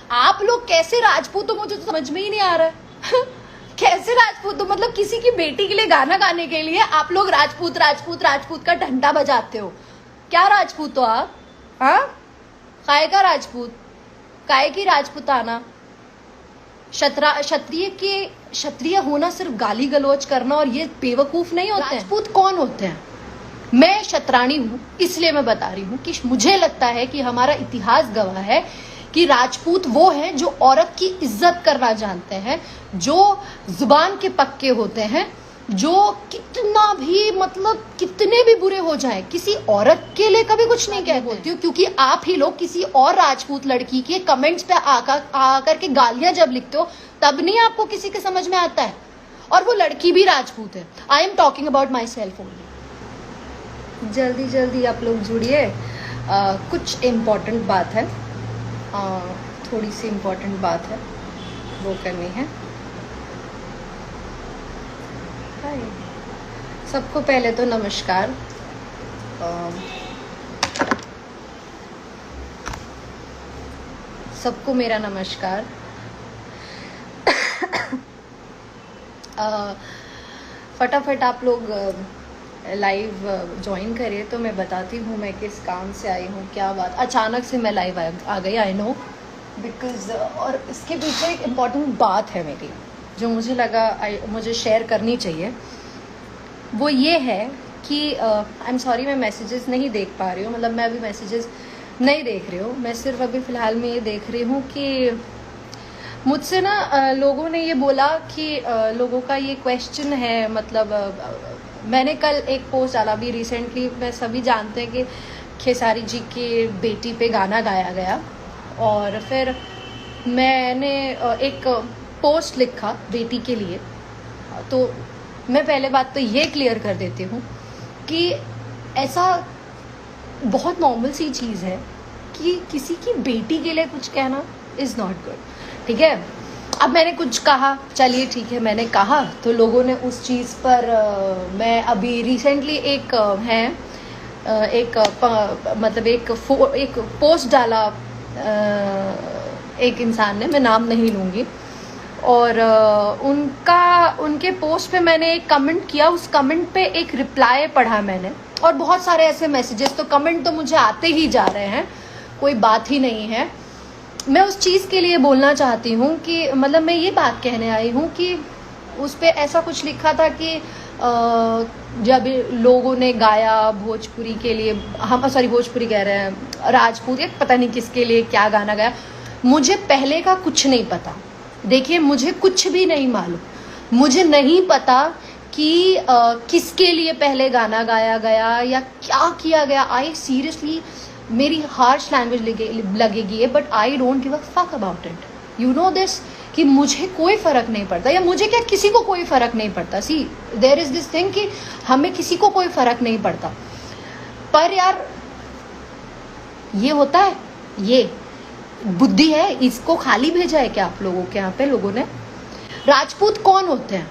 आप लोग कैसे राजपूत हो मुझे तो समझ में ही नहीं आ रहा है। कैसे राजपूत हो, मतलब किसी की बेटी के लिए गाना गाने के लिए आप लोग राजपूत राजपूत राजपूत का घंटा बजाते हो। क्या राजपूत हो आप? हाँ, काय का राजपूत, काय की राजपूताना। क्षत्रिय होना सिर्फ गाली गलौज करना और ये बेवकूफ नहीं होते हैं। राजपूत कौन होते हैं? मैं क्षत्राणी हूं, इसलिए मैं बता रही हूं कि मुझे लगता है कि हमारा इतिहास गवाह है कि राजपूत वो हैं जो औरत की इज्जत करना जानते हैं, जो जुबान के पक्के होते हैं, जो कितना भी मतलब कितने भी बुरे हो जाए किसी औरत के लिए कभी कुछ नहीं कह बोलती हूँ, क्योंकि आप ही लोग किसी और राजपूत लड़की के कमेंट्स पे आकर के गालियां जब लिखते हो तब नहीं आपको किसी के समझ में आता है, और वो लड़की भी राजपूत है। I am talking about my self only. जल्दी जल्दी आप लोग जुड़िए, कुछ इम्पोर्टेंट बात है, थोड़ी सी इम्पोर्टेंट बात है वो करनी है। हाय सबको, पहले तो नमस्कार। सबको मेरा नमस्कार। फटाफट आप लोग लाइव ज्वाइन करिए तो मैं बताती हूँ मैं किस काम से आई हूँ। क्या बात, अचानक से मैं लाइव आ गई, आई नो बिकॉज, और इसके पीछे एक इम्पॉर्टेंट बात है मेरी जो मुझे लगा मुझे शेयर करनी चाहिए। वो ये है कि आई एम सॉरी मैं मैसेजेस नहीं देख पा रही हूँ, मतलब मैं अभी मैसेजेस नहीं देख रही हूँ। मैं सिर्फ अभी फ़िलहाल में ये देख रही हूँ कि मुझसे ना लोगों ने ये बोला कि लोगों का ये क्वेश्चन है, मतलब मैंने कल एक पोस्ट डाला अभी रिसेंटली, मैं सभी जानते हैं कि खेसारी जी की बेटी पे गाना गाया गया, और फिर मैंने एक पोस्ट लिखा बेटी के लिए। तो मैं पहले बात तो ये क्लियर कर देती हूँ कि ऐसा बहुत नॉर्मल सी चीज़ है कि किसी की बेटी के लिए कुछ कहना इज़ नॉट गुड, ठीक है। अब मैंने कुछ कहा, चलिए ठीक है मैंने कहा, तो लोगों ने उस चीज़ पर मैं अभी रिसेंटली एक मतलब एक पोस्ट डाला एक इंसान ने, मैं नाम नहीं लूँगी, और उनके पोस्ट पे मैंने एक कमेंट किया, उस कमेंट पे एक रिप्लाई पढ़ा मैंने, और बहुत सारे ऐसे मैसेजेस, तो कमेंट तो मुझे आते ही जा रहे हैं, कोई बात ही नहीं है। मैं उस चीज़ के लिए बोलना चाहती हूँ कि मतलब मैं ये बात कहने आई हूँ कि उस पे ऐसा कुछ लिखा था कि जब लोगों ने गाया भोजपुरी के लिए, हम सॉरी भोजपुरी कह रहे हैं, राजपूत या पता नहीं किसके लिए क्या गाना गाया, मुझे पहले का कुछ नहीं पता। देखिए मुझे कुछ भी नहीं मालूम, मुझे नहीं पता कि किसके लिए पहले गाना गाया गया या क्या किया गया। आई सीरियसली, मेरी हार्श लैंग्वेज लगेगी, but I don't give a fuck about it, you know this, कि मुझे कोई फ़र्क नहीं पड़ता, या मुझे क्या किसी को कोई फ़र्क नहीं पड़ता। सी देयर इज़ दिस थिंग कि हमें किसी को कोई फ़र्क नहीं पड़ता, पर यार ये होता है, ये बुद्धि है, इसको खाली भेजा है क्या आप लोगों के यहाँ पे लोगों ने? राजपूत कौन होते हैं?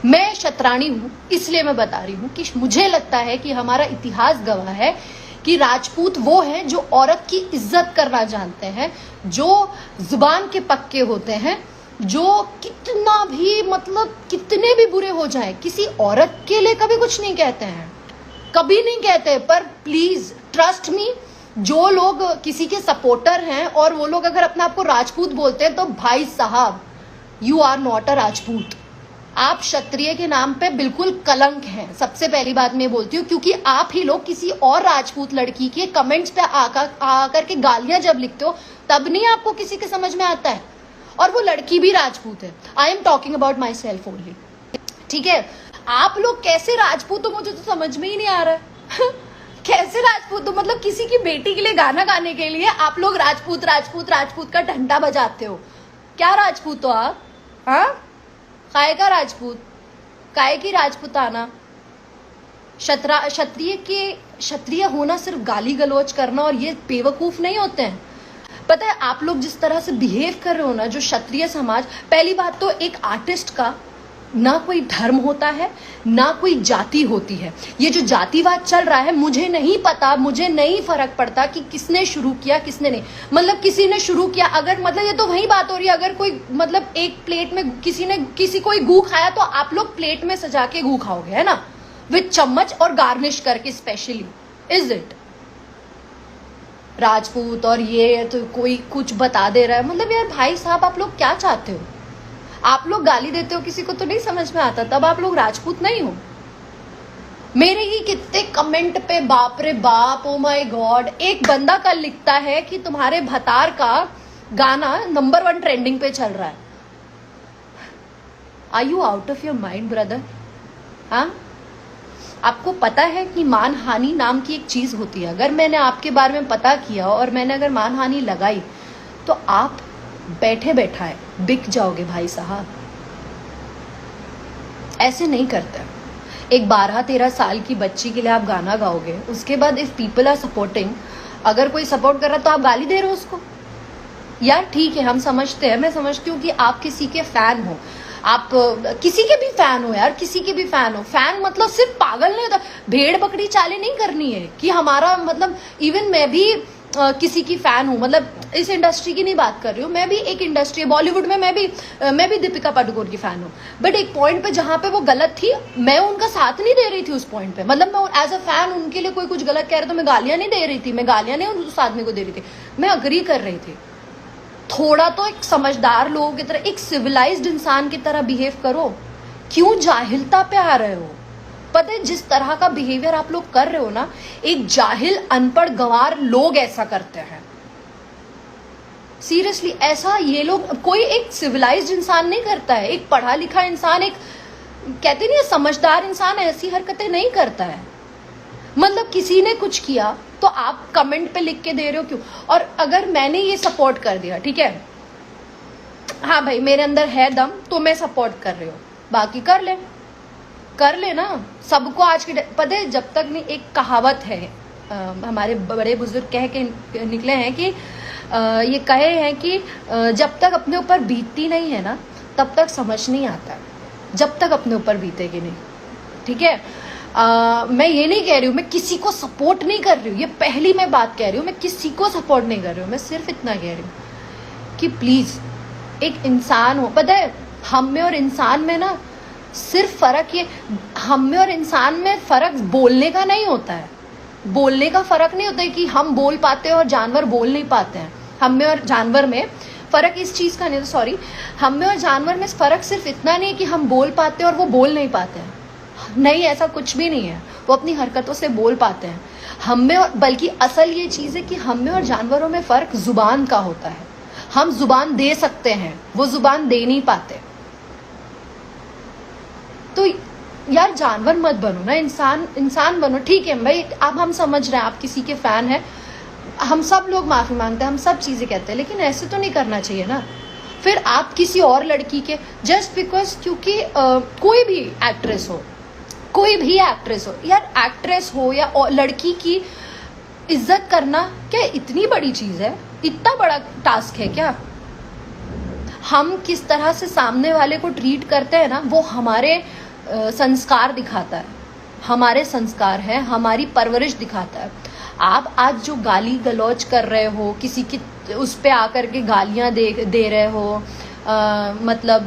मैं क्षत्राणी हूँ, इसलिए मैं बता रही हूँ कि मुझे लगता है कि हमारा इतिहास गवाह है कि राजपूत वो हैं जो औरत की इज्जत करना जानते हैं, जो जुबान के पक्के होते हैं, जो कितना भी मतलब कितने भी बुरे हो जाए किसी औरत के लिए कभी कुछ नहीं कहते हैं, कभी नहीं कहते। पर प्लीज ट्रस्ट मी, जो लोग किसी के सपोर्टर हैं और वो लोग अगर अपने आप को राजपूत बोलते हैं तो भाई साहब you are not a Rajput, आप क्षत्रिय के नाम पे बिल्कुल कलंक हैं। सबसे पहली बात मैं बोलती हूँ, क्योंकि आप ही लोग किसी और राजपूत लड़की के कमेंट्स पे आकर के गालियां जब लिखते हो तब नहीं आपको किसी के समझ में आता है, और वो लड़की भी राजपूत है। I am talking about my self only, ठीक है। आप लोग कैसे राजपूत हो मुझे तो समझ में ही नहीं आ रहा है। कैसे राजपूत हो, मतलब किसी की बेटी के लिए गाना गाने के लिए आप लोग राजपूत राजपूत राजपूत का घंटा बजाते हो। क्या राजपूत हो आप? हाँ, काय का राजपूत, काय की राजपूताना। क्षत्रिय होना सिर्फ गाली गलौज करना और ये बेवकूफ नहीं होते हैं। पता है आप लोग जिस तरह से बिहेव कर रहे हो ना, जो क्षत्रिय समाज, पहली बात तो एक आर्टिस्ट का ना कोई धर्म होता है, ना कोई जाति होती है। ये जो जातिवाद चल रहा है, मुझे नहीं पता, मुझे नहीं फर्क पड़ता कि किसने शुरू किया किसने नहीं। मतलब किसी ने शुरू किया, अगर मतलब ये तो वही बात हो रही है, अगर कोई मतलब एक प्लेट में किसी कोई गू खाया तो आप लोग प्लेट में सजा के गू खाओगे, है ना, विद चम्मच और गार्निश करके स्पेशली। Is it? राजपूत और ये तो कोई कुछ बता दे रहा है, मतलब यार भाई साहब आप लोग क्या चाहते हो? आप लोग गाली देते हो किसी को तो नहीं समझ में आता, तब आप लोग राजपूत नहीं हो। मेरे ही कितने कमेंट पे बाप रे बाप, ओ माय गॉड, एक बंदा कल लिखता है कि तुम्हारे भतार का गाना नंबर 1 ट्रेंडिंग पे चल रहा है। Are you out of your mind brother? हाँ, आपको पता है कि मानहानि नाम की एक चीज होती है। अगर मैंने आपके बारे में पता किया और मैंने अगर मानहानि लगाई तो आप बैठे बैठाए बिक जाओगे भाई साहब। ऐसे नहीं करते। एक 12-13 साल की बच्ची के लिए आप गाना गाओगे, उसके बाद इफ पीपल आर सपोर्टिंग, अगर कोई सपोर्ट कर रहा तो आप गाली दे रहे हो उसको। यार ठीक है, हम समझते हैं, मैं समझती हूँ कि आप किसी के फैन हो, आप किसी के भी फैन हो यार, किसी के भी फैन हो। फैन मतलब सिर्फ पागल नहीं होता, भेड़ बकरी चालें नहीं करनी है कि हमारा मतलब। इवन मैं भी किसी की फैन हूँ, मतलब इस इंडस्ट्री की नहीं बात कर रही हूँ, मैं भी एक इंडस्ट्री है बॉलीवुड में, मैं भी दीपिका पादुकोण की फैन हूँ। बट एक पॉइंट पे जहाँ पे वो गलत थी, मैं उनका साथ नहीं दे रही थी उस पॉइंट पे। मतलब मैं एज अ फैन उनके लिए कोई कुछ गलत कह रहा तो मैं गालियां नहीं दे रही थी, मैं गालियां नहीं उस आदमी को दे रही थी, मैं अग्री कर रही थी। थोड़ा तो एक समझदार लोगों की तरह, एक सिविलाइज्ड इंसान की तरह बिहेव करो। क्यों जाहिलता पे आ रहे हो? पता है जिस तरह का बिहेवियर आप लोग कर रहे हो ना, एक जाहिल अनपढ़ गंवार लोग ऐसा करते हैं। सीरियसली ऐसा ये लोग, कोई एक सिविलाइज्ड इंसान नहीं करता है। एक पढ़ा लिखा इंसान, एक कहते नहीं है समझदार इंसान ऐसी हरकतें नहीं करता है। मतलब किसी ने कुछ किया तो आप कमेंट पे लिख के दे रहे हो क्यों? और अगर मैंने ये सपोर्ट कर दिया, ठीक है, हाँ भाई मेरे अंदर है दम तो मैं सपोर्ट कर रही हूँ, बाकी कर ले ना। सबको आज के पता है, जब तक नहीं, एक कहावत है हमारे बड़े बुजुर्ग कह के निकले हैं कि ये कहे हैं कि जब तक अपने ऊपर बीतती नहीं है ना, तब तक समझ नहीं आता, जब तक अपने ऊपर बीतेगी नहीं। ठीक है, मैं ये नहीं कह रही हूँ, मैं किसी को सपोर्ट नहीं कर रही हूँ, ये पहली मैं बात कह रही हूँ, मैं किसी को सपोर्ट नहीं कर रही हूँ। मैं सिर्फ इतना कह रही हूँ कि प्लीज एक इंसान हो। पता है हम में और इंसान में ना सिर्फ फर्क ये, हम में और इंसान में फर्क बोलने का नहीं होता है। बोलने का फर्क नहीं होता है कि हम बोल पाते हैं और जानवर बोल नहीं पाते हैं। हम में और जानवर में फर्क इस चीज का नहीं, सॉरी, हम में और जानवर में फर्क सिर्फ इतना नहीं है कि हम बोल पाते हैं और वो बोल नहीं पाते हैं। नहीं, ऐसा कुछ भी नहीं है, वो अपनी हरकतों से बोल पाते हैं। हम में और, बल्कि असल ये चीज है कि हम में और जानवरों में फर्क जुबान का होता है। हम जुबान दे सकते हैं, वो जुबान दे नहीं पाते। तो यार जानवर मत बनो ना, इंसान बनो। ठीक है भाई, अब हम समझ रहे हैं आप किसी के फैन हैं, हम सब लोग माफी मांगते हैं, हम सब चीजें कहते हैं, लेकिन ऐसे तो नहीं करना चाहिए ना। फिर आप किसी और लड़की के जस्ट बिकॉज, क्योंकि कोई भी एक्ट्रेस हो, कोई भी एक्ट्रेस हो यार, एक्ट्रेस हो या लड़की की इज्जत करना क्या इतनी बड़ी चीज है? इतना बड़ा टास्क है क्या? हम किस तरह से सामने वाले को ट्रीट करते हैं ना, वो हमारे संस्कार दिखाता है, हमारे संस्कार है, हमारी परवरिश दिखाता है। आप आज जो गाली गलौज कर रहे हो, किसी की उस पे आकर के गालियां दे रहे हो, मतलब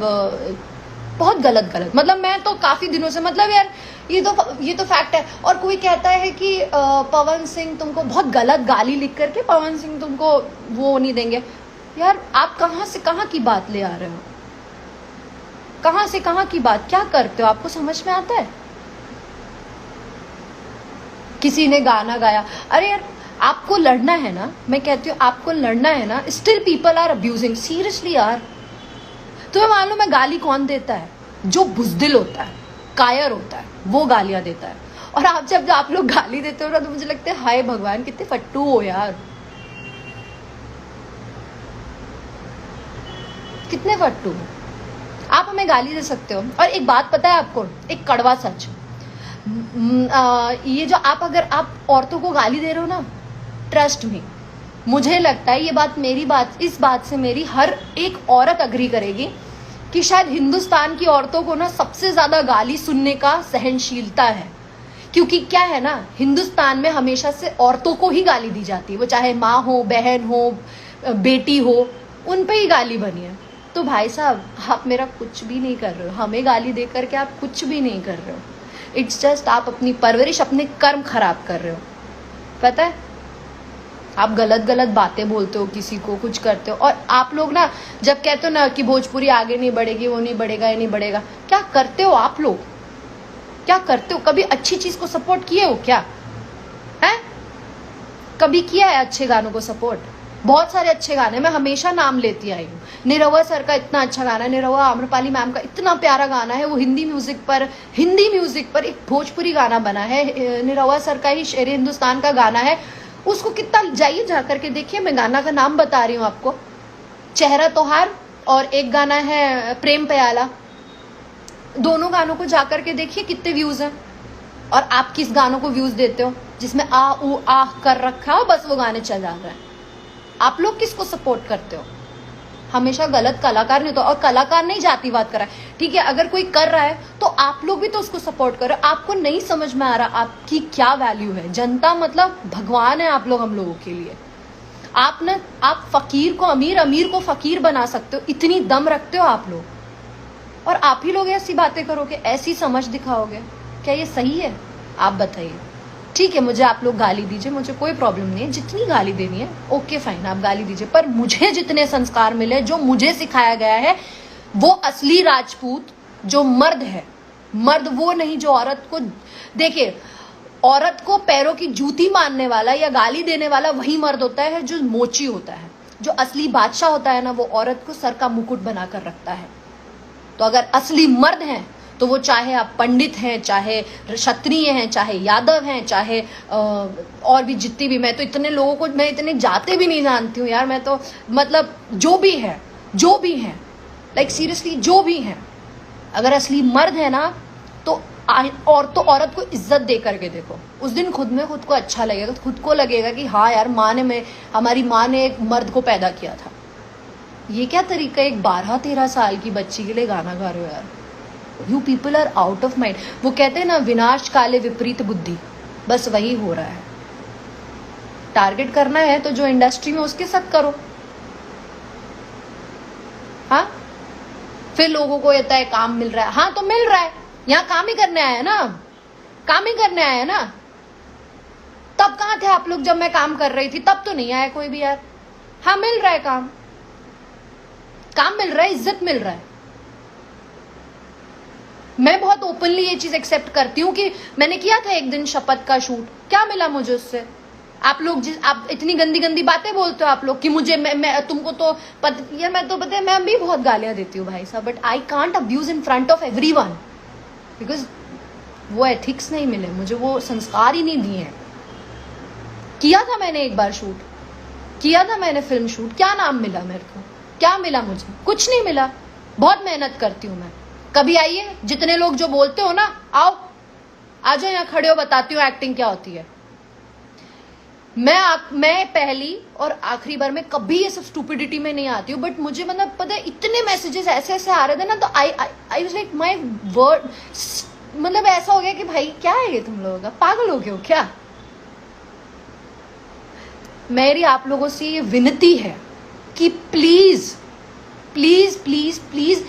बहुत गलत। मतलब मैं तो काफी दिनों से, मतलब यार ये तो फैक्ट है। और कोई कहता है कि पवन सिंह तुमको बहुत गलत गाली लिख करके पवन सिंह तुमको वो नहीं देंगे। यार आप कहाँ से कहाँ की बात ले आ रहे हो? कहाँ से कहाँ की बात, क्या करते हो? आपको समझ में आता है? किसी ने गाना गाया, अरे यार आपको लड़ना है ना, मैं कहती हूँ आपको लड़ना है ना, still people are abusing. Seriously यार, तुम्हें मालूम है गाली कौन देता है? जो बुजदिल होता है, कायर होता है, वो गालियां देता है। और जब आप लोग गाली देते हो ना, तो मुझे लगता है हाय भगवान कितने फट्टू हो यार, कितने फट्टू हो आप। हमें गाली दे सकते हो। और एक बात पता है आपको, एक कड़वा सच, ये जो अगर आप औरतों को गाली दे रहे हो ना, ट्रस्ट मी, मुझे लगता है ये बात, मेरी बात, इस बात से मेरी हर एक औरत अग्री करेगी कि शायद हिंदुस्तान की औरतों को ना सबसे ज्यादा गाली सुनने का सहनशीलता है। क्योंकि क्या है ना, हिंदुस्तान में हमेशा से औरतों को ही गाली दी जाती है, वो चाहे माँ हो, बहन हो, बेटी हो, उन पे ही गाली बनी है। तो भाई साहब, आप मेरा कुछ भी नहीं कर रहे हो, हमें गाली दे करके आप कुछ भी नहीं कर रहे हो। इट्स जस्ट आप अपनी परवरिश, अपने कर्म खराब कर रहे हो। पता है, आप गलत गलत बातें बोलते हो, किसी को कुछ करते हो। और आप लोग ना जब कहते हो ना कि भोजपुरी आगे नहीं बढ़ेगी, वो नहीं बढ़ेगा, ये नहीं बढ़ेगा, क्या करते हो आप लोग? क्या करते हो? कभी अच्छी चीज को सपोर्ट किए हो क्या? है कभी किया है अच्छे गानों को सपोर्ट? बहुत सारे अच्छे गाने मैं हमेशा नाम लेती आई हूँ। निरहुआ सर का इतना अच्छा गाना है, निरहुआ आम्रपाली मैम का इतना प्यारा गाना है, वो हिंदी म्यूजिक पर एक भोजपुरी गाना बना है। निरहुआ सर का ही शेर हिंदुस्तान का गाना है, उसको कितना जाइए जा करके देखिए। मैं गाना का नाम बता रही हूँ आपको, चेहरा तोहार, और एक गाना है प्रेम प्याला। दोनों गानों को जाकर के देखिए कितने व्यूज हैं। और आप किस गानों को व्यूज देते हो? जिसमें आ ऊ आह कर रखा हो, बस वो गाने चल जा रहे हैं। आप लोग किसको सपोर्ट करते हो? हमेशा गलत कलाकार नहीं तो, और कलाकार नहीं जातिवाद कर रहा है, ठीक है, अगर कोई कर रहा है तो आप लोग भी तो उसको सपोर्ट करो। आपको नहीं समझ में आ रहा आपकी क्या वैल्यू है? जनता मतलब भगवान है आप लोग हम लोगों के लिए। आप फकीर को अमीर, अमीर को फकीर बना सकते हो, इतनी दम रखते हो आप लोग। और आप ही लोग ऐसी बातें करोगे, ऐसी समझ दिखाओगे, क्या ये सही है? आप बताइए। ठीक है, मुझे आप लोग गाली दीजिए, मुझे कोई प्रॉब्लम नहीं है, जितनी गाली देनी है ओके फाइन, आप गाली दीजिए। पर मुझे जितने संस्कार मिले, जो मुझे सिखाया गया है, वो असली राजपूत जो मर्द है, मर्द वो नहीं जो औरत को, देखिए, औरत को पैरों की जूती मारने वाला या गाली देने वाला वही मर्द होता है जो मोची होता है। जो असली बादशाह होता है ना, वो औरत को सर का मुकुट बनाकर रखता है। तो अगर असली मर्द हैं तो वो, चाहे आप पंडित हैं, चाहे क्षत्रिय हैं, चाहे यादव हैं, चाहे और भी जितनी भी, मैं तो इतने लोगों को, मैं इतने जाते भी नहीं जानती हूँ यार। मैं तो मतलब जो भी है लाइक सीरियसली जो भी है, अगर असली मर्द है ना तो औरत को इज्जत दे करके देखो। उस दिन खुद में खुद को अच्छा लगेगा, खुद को लगेगा कि हाँ यार, हमारी माँ ने एक मर्द को पैदा किया था। ये क्या तरीका, एक 12-13 साल की बच्ची के लिए गाना गा रहे हो यार? You people are out of mind. वो कहते हैं ना, विनाश काले विपरीत बुद्धि, बस वही हो रहा है। टारगेट करना है तो जो इंडस्ट्री में उसके साथ करो। हाँ, फिर लोगों को कहता है काम मिल रहा है। हाँ तो मिल रहा है, यहाँ काम ही करने आया ना, काम ही करने आया ना। तब कहाँ थे आप लोग जब मैं काम कर रही थी? तब तो नहीं आया कोई भी यार। हाँ मिल रहा है, काम मिल रहा है, इज्जत मिल रहा है। मैं बहुत ओपनली ये चीज एक्सेप्ट करती हूँ कि मैंने किया था एक दिन शपथ का शूट, क्या मिला मुझे उससे? आप इतनी गंदी गंदी बातें बोलते हो आप लोग कि मुझे मैं तुमको तो यार, मैं तो पता है मैं भी बहुत गालियां देती हूँ भाई साहब, but I can't abuse in front of everyone, because वो एथिक्स नहीं मिले मुझे, वो संस्कार ही नहीं दिए हैं। किया था मैंने एक बार शूट, किया था मैंने फिल्म शूट, क्या नाम मिला मेरे को? क्या मिला मुझे? कुछ नहीं मिला। बहुत मेहनत करती हूँ मैं। कभी आइए, जितने लोग जो बोलते हो ना, आओ आ जाओ, यहाँ खड़े हो, बताती हूँ एक्टिंग क्या होती है। मैं पहली और आखिरी बार में कभी ये सब स्टूपिडिटी में नहीं आती हूँ, बट मुझे मतलब पता है इतने मैसेजेस ऐसे ऐसे आ रहे थे ना, तो I was like my word, मतलब ऐसा हो गया कि भाई क्या है ये, तुम लोगों का पागल हो गए हो क्या? मेरी आप लोगों से ये विनती है कि प्लीज प्लीज प्लीज प्लीज,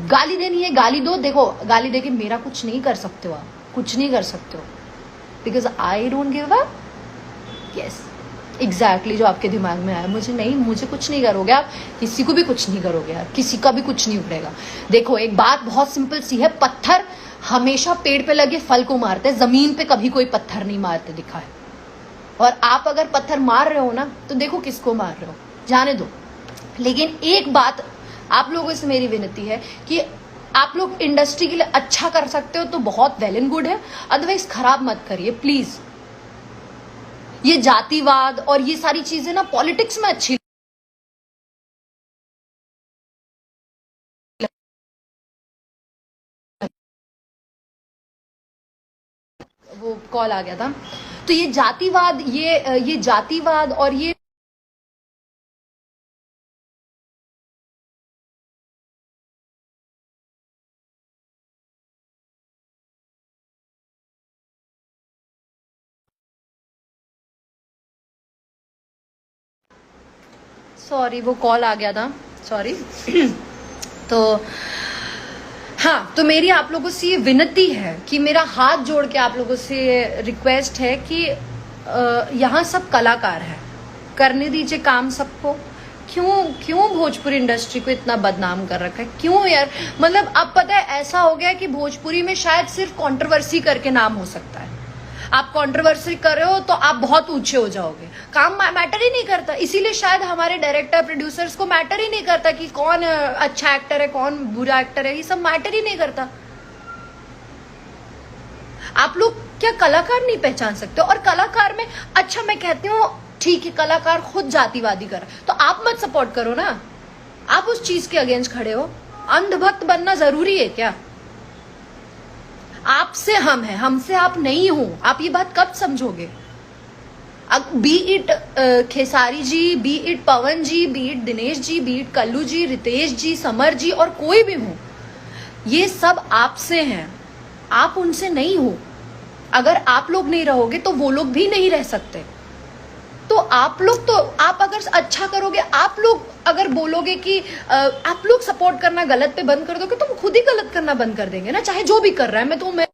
गाली देनी है गाली दो। देखो, गाली देके मेरा कुछ नहीं कर सकते हो, आप कुछ नहीं कर सकते हो, because I don't give up. Yes exactly, जो आपके दिमाग में आया, मुझे कुछ नहीं करोगे आप, किसी को भी कुछ नहीं करोगे यार, किसी का भी कुछ नहीं उखड़ेगा। देखो, एक बात बहुत सिंपल सी है, पत्थर हमेशा पेड़ पे लगे फल को मारते हैं, जमीन पे कभी कोई पत्थर नहीं मारते दिखा है। और आप अगर पत्थर मार रहे हो ना, तो देखो किसको मार रहे हो, जाने दो। लेकिन एक बात आप लोगों से मेरी विनती है कि आप लोग इंडस्ट्री के लिए अच्छा कर सकते हो तो बहुत वेल एंड गुड है, अदरवाइज खराब मत करिए प्लीज। ये जातिवाद और ये सारी चीजें ना पॉलिटिक्स में अच्छी, वो कॉल आ गया था, तो ये जातिवाद और ये सॉरी वो कॉल आ गया था, सॉरी। तो हाँ, तो मेरी आप लोगों से ये विनती है कि मेरा हाथ जोड़ के आप लोगों से रिक्वेस्ट है कि यहाँ सब कलाकार है, करने दीजिए काम सबको। क्यों भोजपुरी इंडस्ट्री को इतना बदनाम कर रखा है? क्यों यार? मतलब अब पता है ऐसा हो गया कि भोजपुरी में शायद सिर्फ कंट्रोवर्सी करके नाम हो सकता है। आप कंट्रोवर्सी कर रहे हो तो आप बहुत ऊंचे हो जाओगे, काम मैटर ही नहीं करता। इसीलिए शायद हमारे डायरेक्टर प्रोड्यूसर्स को मैटर ही नहीं करता कि कौन अच्छा एक्टर है कौन बुरा एक्टर है, ये सब मैटर ही नहीं करता। आप लोग क्या कलाकार नहीं पहचान सकते? और कलाकार में अच्छा मैं कहती हूँ ठीक है, कलाकार खुद जातिवादी कर तो आप मत सपोर्ट करो ना, आप उस चीज के अगेंस्ट खड़े हो। अंधभक्त बनना जरूरी है क्या? आपसे हम हैं, हमसे आप नहीं हो। आप ये बात कब समझोगे? Be it Khesari ji, be it Pawan ji, be it Dinesh ji, be it Kallu ji, Ritesh ji, Samar ji और कोई भी हो, ये सब आपसे हैं, आप उनसे नहीं हो। अगर आप लोग नहीं रहोगे तो वो लोग भी नहीं रह सकते। तो आप लोग तो आप अगर अच्छा करोगे, आप लोग अगर बोलोगे कि आप लोग सपोर्ट करना गलत पे बंद कर दोगे तो वो खुद ही गलत करना बंद कर देंगे ना, चाहे जो भी कर रहा है। मैं